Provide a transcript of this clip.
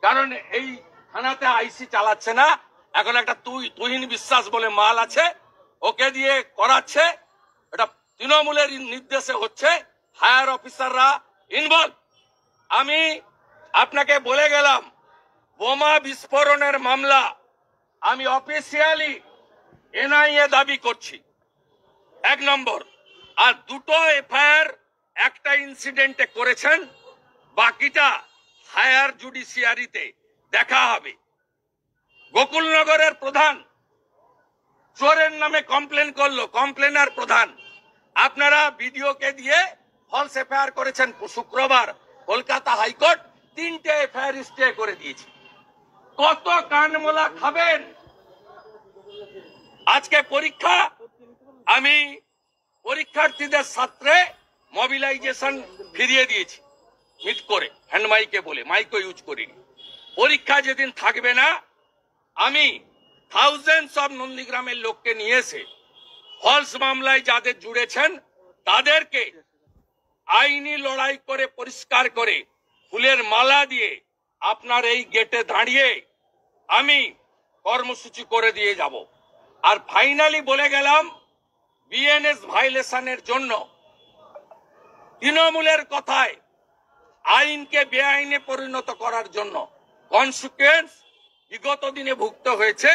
কারণ এই থানাতে আইসি চালাচ্ছে না, এখন একটা তুহিন বিশ্বাস বলে মাল আছে, ওকে দিয়ে করাচ্ছে। এটা তৃণমূলের নির্দেশে হচ্ছে, হায়ার অফিসাররা ইনভলভ। আমি আপনাকে বলে গেলাম, বোমা বিস্ফোরণের মামলা আমি অফিসিয়ালি এনআইএ দাবি করছি, 1 নম্বর। আর 2টো এফআইআর একটা ইনসিডেন্টে করেছেন, বাকিটা হায়ার জুডিশিয়ারিতে দেখা হবে। গোকুলনগরের প্রধান চোরের নামে কমপ্লেন করলো, কমপ্লেনার প্রধান, আপনারা বিডিওকে দিয়ে ফলস এফআইআর করেছেন। শুক্রবার কলকাতা হাইকোর্ট 3টে এফআইআর স্টে করে দিয়েছে। কত কানমোলা খাবেন? আজকে পরীক্ষা, আমি পরীক্ষার্থীদের ছাত্রে মোবিলাইজেশন ফিরিয়ে দিয়েছি মিট করে, হ্যান্ড মাইকে বলে, মাইকও ইউজ করিনি। পরীক্ষা যেদিন থাকবে না, আমি থাউজেন্ডস অফ নন্দীগ্রামের লোককে নিয়ে এসে ফলস মামলায় যাদের জুড়েছেন তাদেরকে আইনি লড়াই করে পরিষ্কার করে ফুলের মালা দিয়ে আপনার এই গেটে দাঁড়িয়ে আমি কর্মসূচি করে দিয়ে যাব। আর ফাইনালি বলে গেলাম, বিএনএস ভাইলেশনের জন্য তৃণমূলের কথায় আইনকে বেআইনে পরিণত করার জন্য কনসিকুয়েন্স বিগত দিনে ভুগতে হয়েছে।